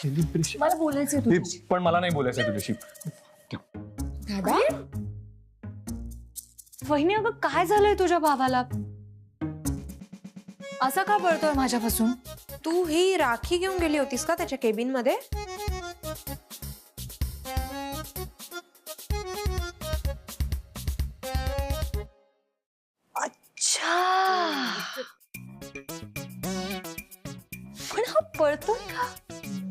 Celebration मला बोलायचंय तुझ्याशी. पण मला नाही बोलायचंय तुझ्याशी. दादा वहिनी, अगं काय झालंय तुझ्या भावाला? असा का पळतोय माझ्यापासून? तू ही राखी घेऊन गेली होतीस का त्याच्या केबिन मध्ये? अच्छा, पण हा पळतोय का?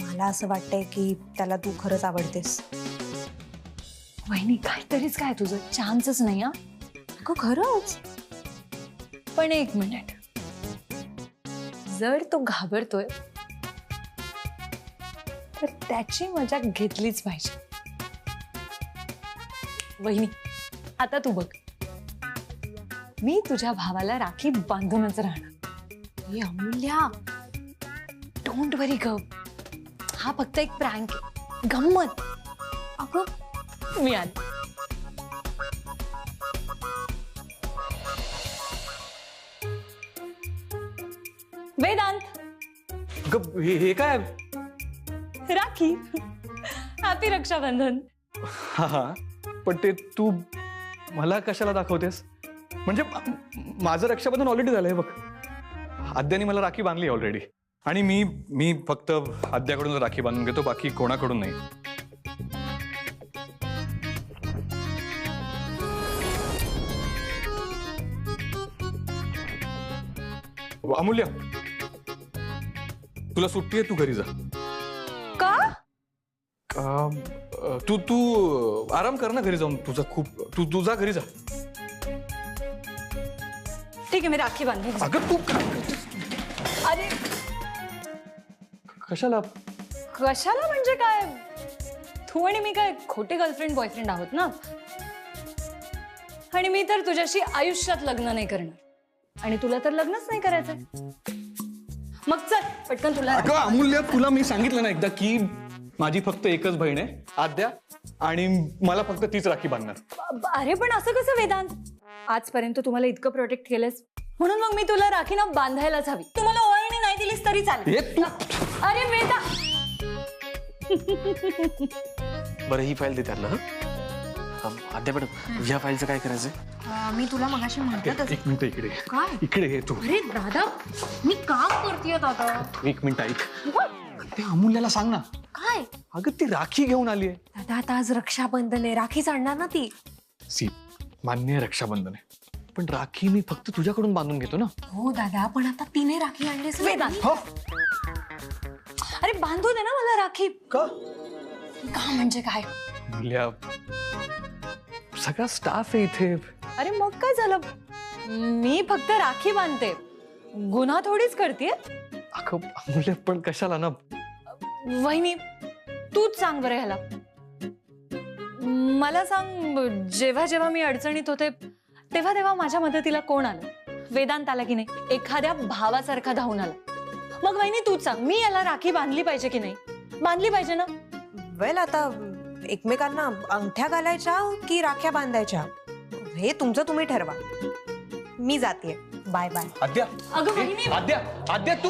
मला असं वाटतंय की त्याला तू खरंच आवडतेस. वहिनी काहीतरीच काय तुझं, चान्सच नाही. हा अगं खरंच. पण एक मिनिट, जर तो घाबरतोय तर त्याची मजा घेतलीच पाहिजे. वहिनी आता तू बघ, मी तुझ्या भावाला राखी बांधूनच राहणार. हे अमूल्या, डोंट वरी ग, हा फक्त एक प्रँक आहे, गंमत. अगं मी आली. वेदांत, हे काय? राखी. हॅपी रक्षाबंधन. हा, पण ते तू मला कशाला दाखवतेस? म्हणजे माझं रक्षाबंधन ऑलरेडी झालंय बघ. आद्याने मला राखी बांधली ऑलरेडी, आणि मी फक्त आद्याकडून राखी बांधून घेतो, बाकी कोणाकडून नाही. अमूल्य, तुला सुट्टी आहे, तू घरी जा. का? तू आराम कर ना घरी जाऊन. तू जा घरी जा. ठीक आहे, मी राखी बांधेन. अगं तू काय करतेस? अरे कशाला? कशाला म्हणजे काय? तू आणि मी काय खोटे गर्लफ्रेंड बॉयफ्रेंड आहोत ना? आणि मी तर तुझ्याशी आयुष्यात लग्न नाही करणार, आणि तुला तर लग्नच नाही करायचंय. मग चल पटकन. तुला अगं अमूल्य, तुला मी सांगितलं ना एकदा की माझी फक्त एकच बहीण आहे आद्या, आणि मला फक्त तीच राखी बांधणार. अरे पण असं कसं वेदांत? आजपर्यंत तुम्हाला इतकं प्रोटेक्ट केलंस, म्हणून मग मी तुला राखी ना बांधायलाच हवी. तुम्हाला ओळणी नाही दिलीस तरी चालेल. हे तू अरे वेदा, बरं ही फाईल दे त्याला. आद्या मॅडम, या फाईलचं काय करायचंय? मी तुला मगाशी म्हटलं. एक मिनिट इकडे. काय? इकडे ये तू. अरे दादा, मी काम करतेय दादा. एक मिनिट ऐक. ते अमूल्याला सांग ना. काय? अगं ती राखी घेऊन आली आहे. दादा आता आज रक्षाबंधन आहे, राखी आणणार ना ती. सी, मान्य आहे रक्षाबंधन आहे, पण राखी मी फक्त तुझ्याकडून बांधून घेतो ना. हो दादा, पण आता तिने राखी आणलीस ना. वेदांत, हो. अरे बांधू दे ना मला राखी. का? का म्हणजे काय? अमूल्या, सगळा स्टाफ आहे इथे. अरे मग काय झालं? मी फक्त राखी बांधते, गुन्हा थोडीच करते. अगं अमूल्या, पण कशाला ना. वहिनी तूच सांग बरं ह्याला. मला सांग, जेव्हा जेव्हा मी अडचणीत होते तेव्हा तेव्हा माझ्या मदतीला कोण आलं? वेदांत आला की नाही? एखाद्या भावासारखा धावून आला. मग वहिनी तूच सांग, मी याला राखी बांधली पाहिजे की नाही? बांधली पाहिजे ना? वेल, आता एकमेकांना अंगठ्या घालायच्या की राख्या बांधायच्या हे तुमचं तुम्ही ठरवा. मी जाते. Bye bye. आद्या, अगं वहिनी, आद्या तू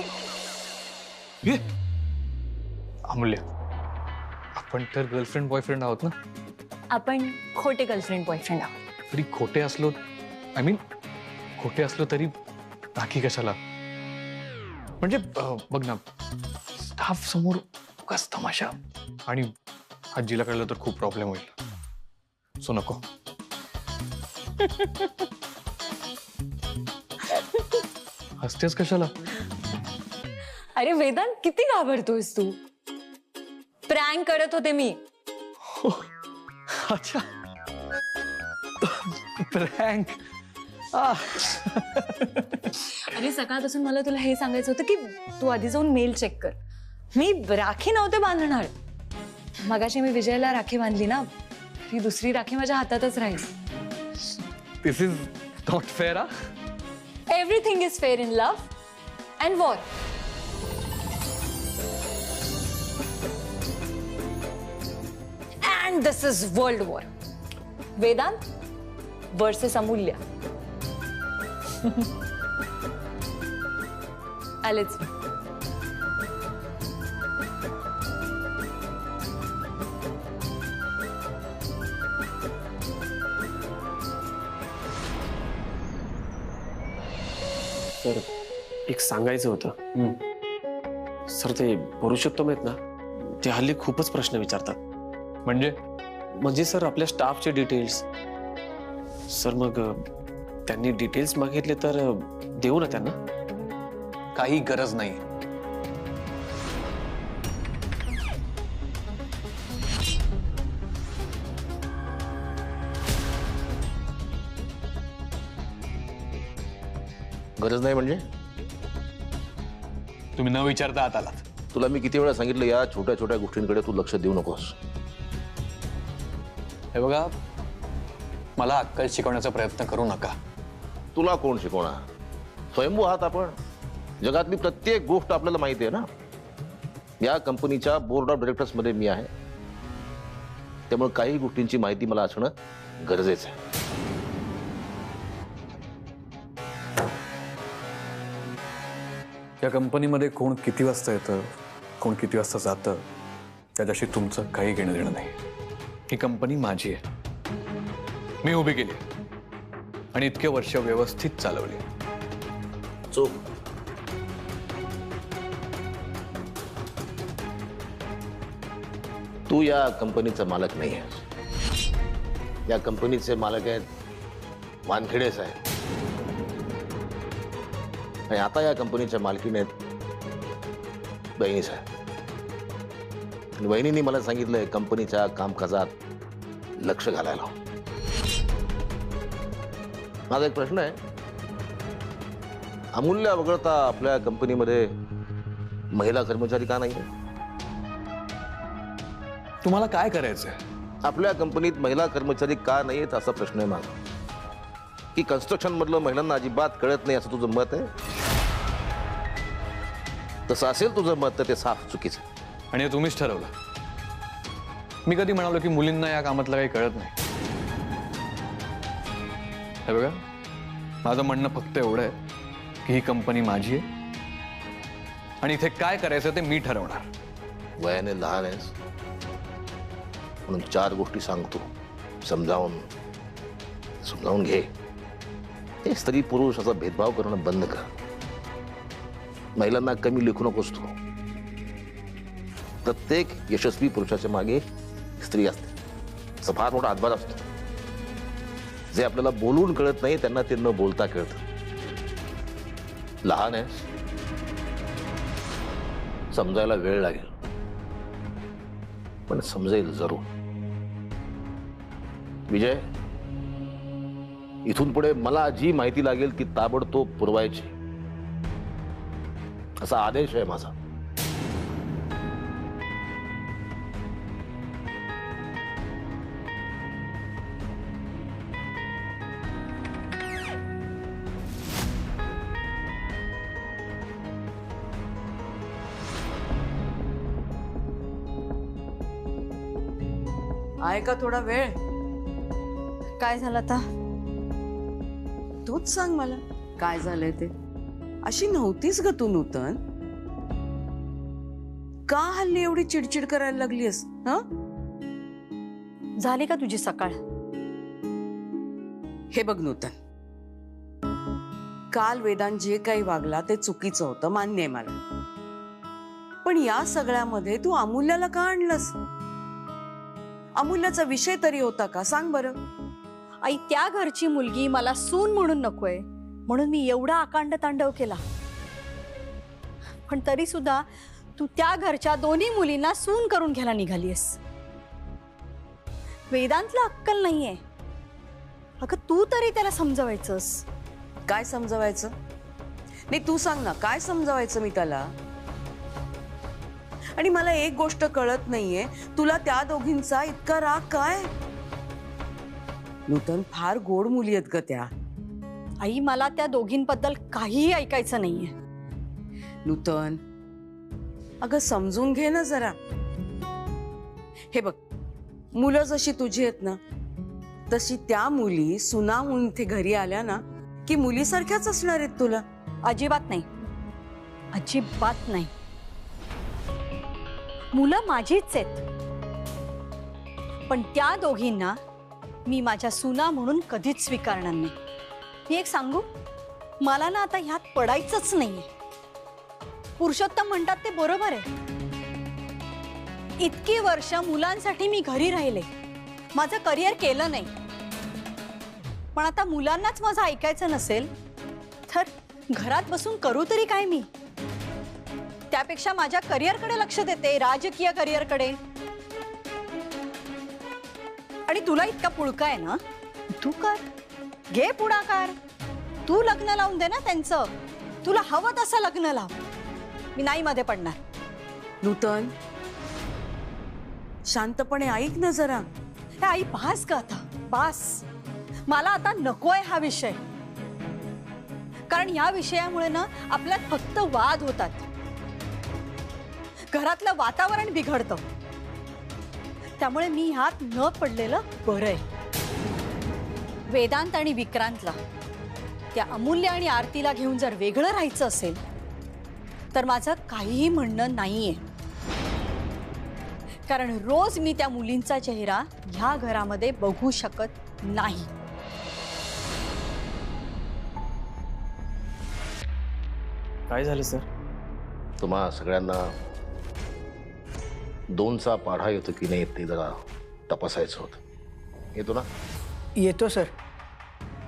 ये. अमूल्य, आपण तर गर्लफ्रेंड बॉयफ्रेंड आहोत ना. आपण खोटे गर्लफ्रेंड बॉयफ्रेंड आहोत. तरी खोटे असलो, आय मीन खोटे असलो तरी राखी कशाला? म्हणजे बघ ना, स्टाफ समोर उगाच तमाशा, आणि आजीला कळलं तर खूप प्रॉब्लेम होईल. सो नको. हसतेस कशाला? अरे वेदांत, किती घाबरतोयस तू? प्रँक करत होते मी. अच्छा, प्रँक. अरे सकाळपासून मला तुला हे सांगायचं होतं की तू आधी जाऊन मेल चेक कर. मी राखी नव्हते बांधणार. मगाशी मी विजयला राखी बांधली ना, ही दुसरी राखी माझ्या हातातच राहील. This is not fair. Everything is fair in love and war. And this is world war. Vedant versus Amulya. आलेच. सर एक सांगायचं होतं. सर ते पुरुषोत्तम आहेत ना, ते हल्ली खूपच प्रश्न विचारतात. म्हणजे सर आपल्या स्टाफचे डिटेल्स. सर मग त्यांनी डिटेल्स मागितले तर देऊ ना त्यांना? काही गरज नाही. गरज नाही म्हणजे? तुम्ही न विचारता आत आलात. तुला मी किती वेळा सांगितलं या छोट्या छोट्या गोष्टींकडे तू लक्ष देऊ नकोस. हे बघा, मला अक्कल शिकवण्याचा प्रयत्न करू नका. तुला कोण शिकवणार? स्वयंभू आहात आपण. जगातली प्रत्येक गोष्ट आपल्याला माहिती आहे ना. या कंपनीच्या बोर्ड ऑफ डायरेक्टर्स मध्ये मी आहे, त्यामुळे काही गोष्टींची माहिती मला असणं गरजेचं आहे. या कंपनीमध्ये कोण किती वाजता येतं, कोण किती वाजता जातं, त्याच्याशी तुमचं काही घेणं देणं नाही. ही कंपनी माझी आहे, मी उभी केली आणि इतके वर्ष व्यवस्थित चालवली. चूक. तू या कंपनीचा मालक नाही आहेस. या कंपनीचे मालक आहेत वानखेडे साहेब, आणि आता या कंपनीच्या मालकीण आहेत बहिणी साहेब. आणि बहिणींनी मला सांगितलंय कंपनीच्या कामकाजात लक्ष घालायला. माझा एक प्रश्न आहे, अमूल्य वगळता आपल्या कंपनीमध्ये महिला कर्मचारी का नाही? तुम्हाला काय करायचंय? आपल्या कंपनीत महिला कर्मचारी का नाहीत असा प्रश्न आहे माझा. की कन्स्ट्रक्शन मधलं महिलांना अजिबात कळत नाही असं तुझं मत आहे? तसं असेल तुझं मत तर ते साफ चुकीचं. आणि हे तुम्हीच ठरवलं. मी कधी म्हणालो की मुलींना या कामातलं काही कळत नाही? हे बघा, माझं म्हणणं फक्त एवढं आहे की ही कंपनी माझी आहे आणि इथे काय करायचं ते मी ठरवणार. वयाने लहान आहेस म्हणून 4 गोष्टी सांगतो, समजावून घे. हे स्त्री पुरुष असा भेदभाव करणं बंद कर. महिलांना कमी लेखू नकोस तू. प्रत्येक यशस्वी पुरुषाच्या मागे स्त्री असते. असा फार मोठा हातभार असतो. जे आपल्याला बोलून कळत नाही त्यांना ते न बोलता कळतं. लहान आहेस, समजायला वेळ लागेल, पण समजेल जरूर. विजय, इथून पुढे मला जी माहिती लागेल ती ताबडतोब पुरवायची असा आदेश आहे माझा. आहे का थोडा वेळ? काय झालं आता? तूच सांग मला काय झालंय ते. अशी नव्हतीस ग तू नूतन. का हल्ली एवढी चिडचिड करायला लागलीस? झाली का तुझी सकाळ? हे बघ नूतन, काल वेदांत जे काही वागला ते चुकीचं होतं, मान्य आहे मला. पण या सगळ्यामध्ये तू अमूल्याला का आणलंस? अमूल्याचा विषय तरी होता का? सांग बरं. आई, त्या घरची मुलगी मला सून म्हणून नकोय म्हणून मी एवढा आकांड तांडव केला. पण तरी सुद्धा तू त्या घरच्या दोन्ही मुलींना सून करून घ्यायला निघालीस. वेदांतला अक्कल नाहीये. अगं तू तरी त्याला समजवायचंस. काय समजवायचं? नाही तू सांग ना, काय समजवायचं मी त्याला? आणि मला एक गोष्ट कळत नाहीये, तुला त्या दोघींचा इतका राग काय? नूतन, फार गोड मुली आहेत ग त्या. आई, मला त्या दोघींबद्दल काहीही ऐकायचं नाहीये. नूतन, अगं समजून घे ना जरा. हे बघ, मुलं जशी तुझी आहेत ना, तशी त्या मुली सुना म्हणून इथे घरी आल्या ना की मुलीसारख्याच असणार आहेत तुला. अजिबात नाही, अजिबात नाही. मुलं माझीच आहेत, पण त्या दोघींना मी माझ्या सुना म्हणून कधीच स्वीकारणार नाही. मी एक सांगू, मला ना आता ह्यात पडायचंच नाहीये. पुरुषोत्तम म्हणतात ते बरोबर आहे. इतकी वर्ष मुलांसाठी मी घरी राहिले, माझं करिअर केलं नाही. पण आता मुलांनाच माझं ऐकायचं नसेल तर घरात बसून करू तरी काय मी? त्यापेक्षा माझ्या करिअरकडे लक्ष देते, राजकीय करिअरकडे. आणि तुला इतका पुळका आहे ना, तू कर, घे पुढाकार. तू लग्न लावून दे ना त्यांचं. तुला हवं तसं लग्न लाव. मी नाही मध्ये पडणार. नूतन, शांतपणे ऐक ना जरा. हे आई बास का आता, बास. मला आता नकोय हा विषय. कारण या विषयामुळे ना आपल्यात फक्त वाद होतात, घरातलं वातावरण बिघडतं. त्यामुळे मी ह्यात न पडलेलं बरं आहे. वेदांत आणि विक्रांतला, त्या अमूल्य आणि आरतीला घेऊन जर वेगळं राहायचं असेल तर माझं काहीही म्हणणं नाहीये. कारण रोज मी त्या मुलींचा चेहरा ह्या घरामध्ये बघू शकत नाही. काय झालं सर? तुम्हा सगळ्यांना 2चा पाढा येतो की नाही ते जरा तपासायचं होतं. येतो ना? येतो सर.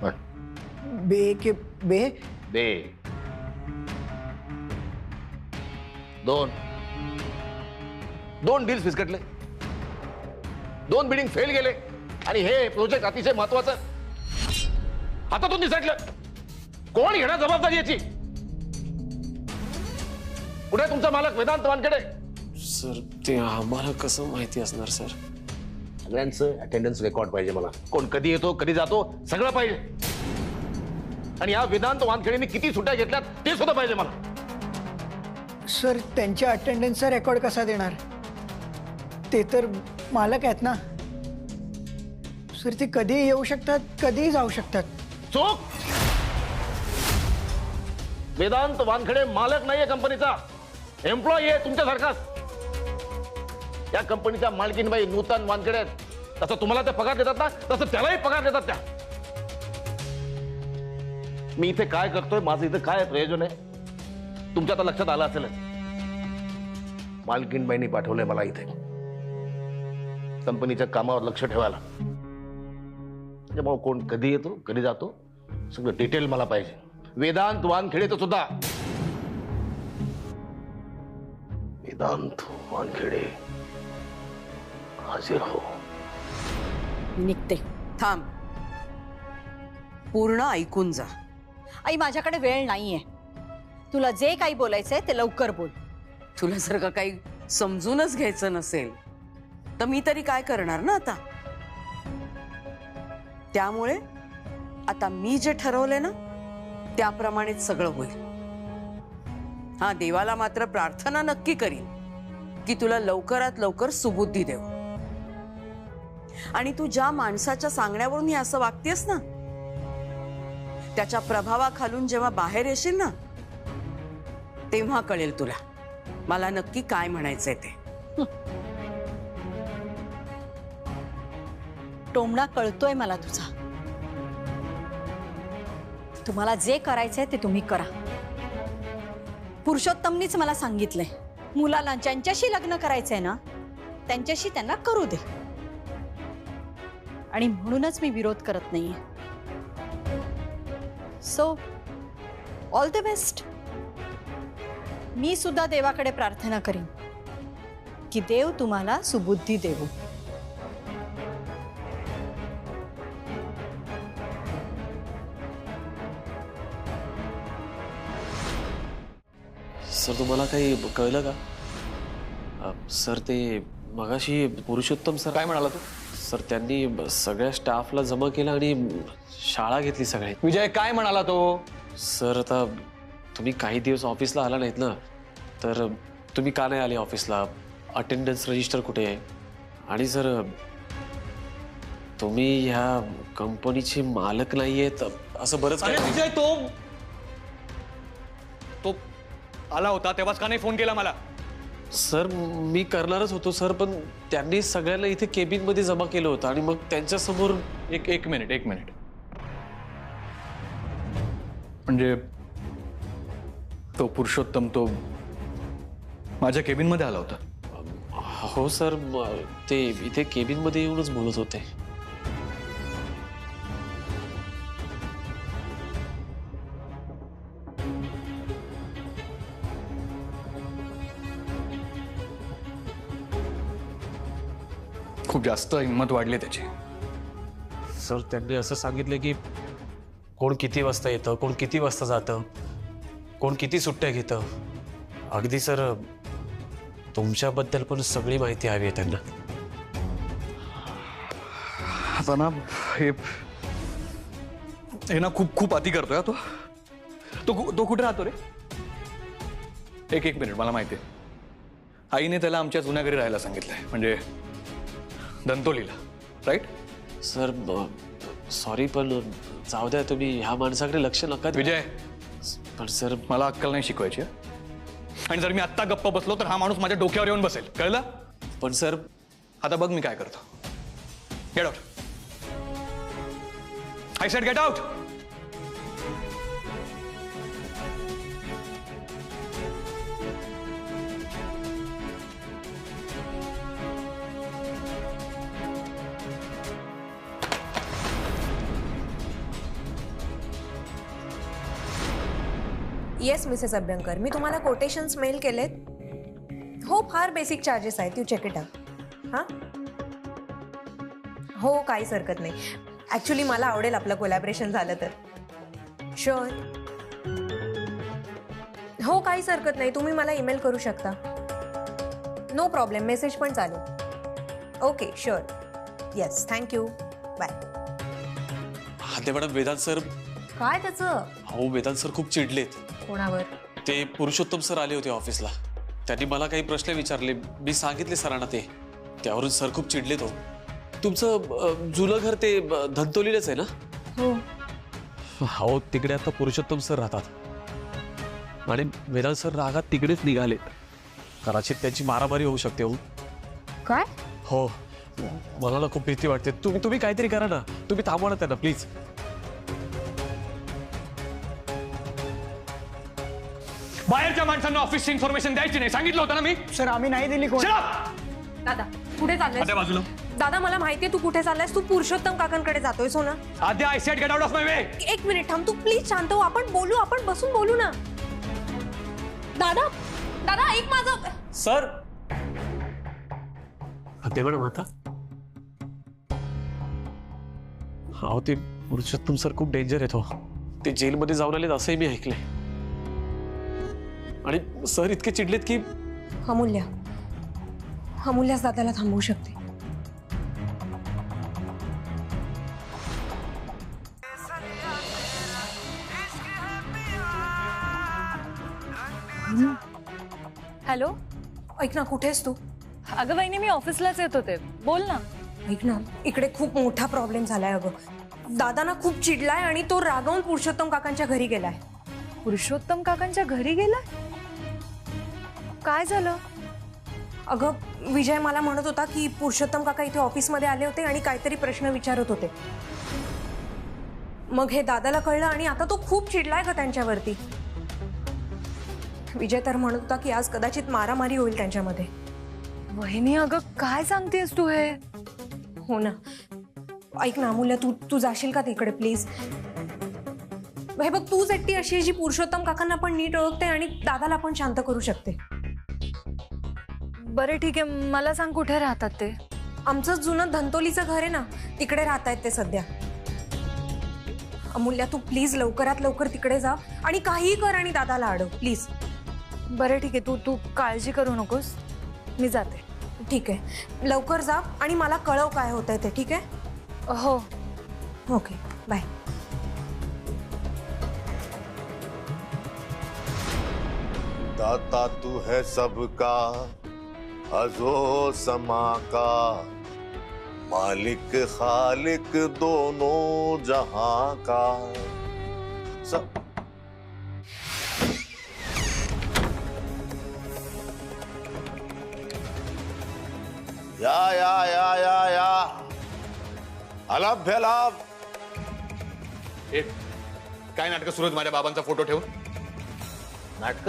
म्हण. बे के बे. बे. 2 डील्स फिसकटले, 2 बिडिंग फेल गेले आणि हे प्रोजेक्ट अतिशय महत्वाचं हातातून निसटलं. कोण घेणार जबाबदारी याची? कुठे तुमचा मालक वेदांत वानखेडे? सर ते आम्हाला कसं माहिती असणार सर? सगळ्यांचं अटेंडन्स रेकॉर्ड पाहिजे मला. कोण कधी येतो कधी जातो सगळं पाहिजे. आणि या वेदांत वानखेडेंनी किती सुट्ट्या घेतल्यात ते सुद्धा पाहिजे मला. सर त्यांच्या अटेंडन्सचा रेकॉर्ड कसा देणार? ते तर मालक आहेत ना सर. ते कधीही येऊ शकतात, कधीही जाऊ शकतात. चूक. वेदांत वानखेडे मालक नाहीये कंपनीचा, एम्प्लॉई आहे तुमच्यासारखाच. या कंपनीच्या मालकीनबाई नूतन वानखेडे आहेत. तसं तुम्हाला ते पगार देतात ना, तसं त्यालाही पगार देतात त्या. मी इथे काय करतोय, माझं इथे काय प्रयोजन आहे, तुमच्या आता लक्षात आलं असेल. मालकीनबाईंनी पाठवलंय मला इथे कंपनीच्या कामावर लक्ष ठेवायला. त्यामुळे कोण कधी येतो कधी जातो सगळं डिटेल मला पाहिजे. वेदांत वानखेडेचं सुद्धा. वेदांत वानखेडे हाजीर हो. मी निघते. थांब, पूर्ण ऐकून जा. आई माझ्याकडे वेळ नाहीये. तुला जे काही बोलायचंय ते लवकर बोल. तुला जर का काही समजूनच घ्यायचं नसेल तर मी तरी काय करणार ना आता. त्यामुळे आता मी जे ठरवले ना त्याप्रमाणेच सगळं होईल. हा, देवाला मात्र प्रार्थना नक्की करीन की तुला लवकरात लवकर सुबुद्धी देव. आणि तू ज्या माणसाच्या सांगण्यावरून ही असं वागतेस ना, त्याच्या प्रभावाखालून जेव्हा बाहेर येशील ना तेव्हा कळेल तुला मला नक्की काय म्हणायचंय ते. टोमणा कळतोय मला तुझा. तुम्हाला जे करायचंय ते तुम्ही करा. पुरुषोत्तमनीच मला सांगितलंय, मुलाला ज्यांच्याशी लग्न करायचंय ना त्यांच्याशी त्यांना करू दे. आणि म्हणूनच मी विरोध करत नाहीये. So all the best. मी सुद्धा देवाकडे प्रार्थना करीन की देव तुम्हाला सुबुद्धी देवो. सर तुम्हाला काही कळलं का? सर ते मगाशी पुरुषोत्तम सर. काय म्हणाला तू? सर त्यांनी सगळ्या स्टाफला जमा केलं आणि शाळा घेतली सगळ्या. विजय काय म्हणाला तो? सर आता तुम्ही काही दिवस ऑफिसला आला नाहीत ना, तर तुम्ही का नाही आले ऑफिसला? अटेंडन्स रजिस्टर कुठे आहे? आणि सर तुम्ही ह्या कंपनीचे मालक नाहीयेत असं बरंच अरे काही. विजय, तो आला होता तेव्हाच का नाही फोन केला मला? सर मी करणारच होतो सर, पण त्यांनी सगळ्यांना इथे केबिन मध्ये जमा केलं होतं आणि मग त्यांच्या समोर. एक मिनिट. म्हणजे तो पुरुषोत्तम तो माझ्या केबिन मध्ये आला होता. हो सर, ते इथे केबिन मध्ये येऊनच बोलत होते. खूप जास्त हिंमत वाढली त्याची. सर त्यांनी असं सांगितलं की कोण किती वाजता येतं, कोण किती वाजता जातं, कोण किती सुट्ट्या घेतं. अगदी सर तुमच्याबद्दल पण सगळी माहिती हवी आहे त्यांना. आता ना हे ना खूप खूप अति करतोय तो. तो कुठे राहतो रे? एक मिनिट, मला माहिती आहे. आईने त्याला आमच्या जुन्या घरी राहायला सांगितलंय, म्हणजे दंतोलीला, राईट? सर सॉरी, पण जाऊ द्या, तुम्ही ह्या माणसाकडे लक्ष नका देऊ. विजय, पण सर मला अक्कल नाही शिकवायची हं? आणि जर मी आत्ता गप्प बसलो तर हा माणूस माझ्या डोक्यावर येऊन बसेल, कळलं? पण सर आता बघ मी काय करतो. Get out. I said get out. Yes Mrs Abhyankar, मी तुम्हाला कोटेशन्स मेल केलेत. हो, फार बेसिक चार्जेस आहेत, यू चेक इट आउट. हां, हो, काहीच हरकत नाही. ॲक्च्युली मला आवडेल आपलं कोलॅबरेशन झालं तर. शुअर. हो, काहीच हरकत नाही, तुम्ही मला ईमेल करू शकता. नो प्रॉब्लेम, मेसेज पण चालेल. Okay, sure. Yes, thank you, bye. हा ते मॅडम, वेदांत सर. काय त्याचं? हो, वेदांत सर खूप चिडलेत. कोणावर? ते पुरुषोत्तम सर आले होते ऑफिसला. त्यांनी मला काही प्रश्न विचारले, मी सांगितले सरांना. त्यावरून सर खूप चिडलेत. हो, तुमचं जुनं घर ते धंतोलीलाच आहे ना? हो. हो, तिकडे आता पुरुषोत्तम सर राहतात. आणि वेदांत सर रागात तिकडेच निघाले. कदाचित त्यांची मारामारी होऊ शकते. हो काय? हो, मला ना खूप भीती वाटते. तुम्ही काहीतरी करा ना. तुम्ही थांबवा ना त्यांना, प्लीज. बाहेरच्या माणसांना ऑफिसची इन्फॉर्मेशन द्यायची नाही, सांगितलं होतं ना मी. सर आम्ही नाही दिली कोण. दादा, कुठे चाललायस? आद्या बाजूला. दादा, मला माहितीये तू कुठे चाललायस. तू पुरुषोत्तम काकांकडे जातोय हो ना? Adya, I said get out of my way. एक मिनिट थांब, तू प्लीज शांत हो. आपण बोलू, आपण बसून बोलू ना. दादा, दादा ऐक माझं. सर ते मॅडम, आता हो, ते पुरुषोत्तम सर खूप डेंजर आहेत. हो, ते जेलमध्ये जाऊन आलेत असंही मी ऐकलंय. आणि सर इतके चिडलेत की अमूल्याच दादाला थांबवू शकते. हॅलो. ऐक ना, कुठेस तू? अगं वहिनी, मी ऑफिसलाच येत होते. बोल ना. ऐक ना, इकडे खूप मोठा प्रॉब्लेम झालाय. अगं, दादा ना खूप चिडलाय आणि तो रागावून पुरुषोत्तम काकांच्या घरी गेलाय. पुरुषोत्तम काकांच्या घरी गेलाय? काय झालं? अगं, विजय मला म्हणत होता की पुरुषोत्तम काका इथे ऑफिसमध्ये आले होते आणि काहीतरी प्रश्न विचारत होते. मग हे दादाला कळलं आणि आता तो खूप चिडलाय ग त्यांच्यावरती. विजय तर म्हणत होता की आज कदाचित मारामारी होईल त्यांच्यामध्ये. वहिनी, अगं काय सांगतेस तू हे? हो ना. ऐक ना अमूल्य, तू जाशील का तिकडे प्लीज? हे बघ, तूच एकटी अशी जी पुरुषोत्तम काकांना पण नीट ओळखते आणि दादाला पण शांत करू शकते. बरं ठीक आहे, मला सांग कुठे राहतात ते? आमचं जुनं धंतोलीचं घर आहे ना, तिकडे राहत आहेत ते सध्या. अमूल्या, तू प्लीज लवकरात लवकर तिकडे जा आणि काहीही कर आणि दादाला अडव प्लीज. बरं ठीक आहे, तू काळजी करू नकोस, मी जाते. ठीक आहे, लवकर जा आणि मला कळव काय होतंय ते. ठीक आहे? हो. Okay, bye. दाता तू है सबका, अजो समा का, मालिक खालिक दोनों जहां का. सब या अलभ्य लाभ. काय नाटकं सुरू आहेत माझ्या बाबांचा फोटो ठेवून? नाटक?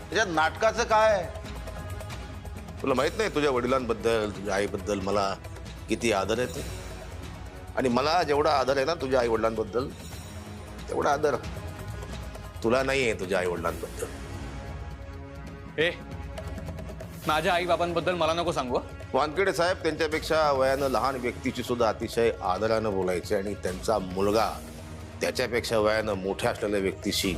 त्याच्या नाटकाचं काय? तुला माहित नाही तुझ्या वडिलांबद्दल, तुझ्या आईबद्दल मला किती आदर आहे ते? आणि मला जेवढा आदर आहे ना तुझ्या आई वडिलांबद्दल, तेवढा आदर तुला नाही आहे तुझ्या आई वडिलांबद्दल. ए, माझ्या आई बाबांबद्दल मला नको सांगू हं? वानखेडे साहेब त्यांच्यापेक्षा वयानं लहान व्यक्तीची सुद्धा अतिशय आदरानं बोलायचे आणि त्यांचा मुलगा त्याच्यापेक्षा वयानं मोठ्या असलेल्या व्यक्तीशी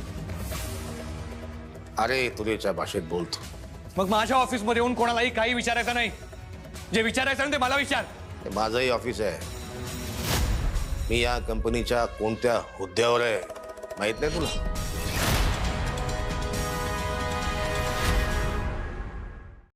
अरे तुरेच्या भाषेत बोलतो. मग माझ्या ऑफिसमध्ये येऊन कोणालाही काही विचारायचं नाही. जे विचारायचं ना ते मला विचार. हे माझंही ऑफिस आहे. मी या कंपनीच्या कोणत्या हुद्द्यावर आहे माहित नाही तुला?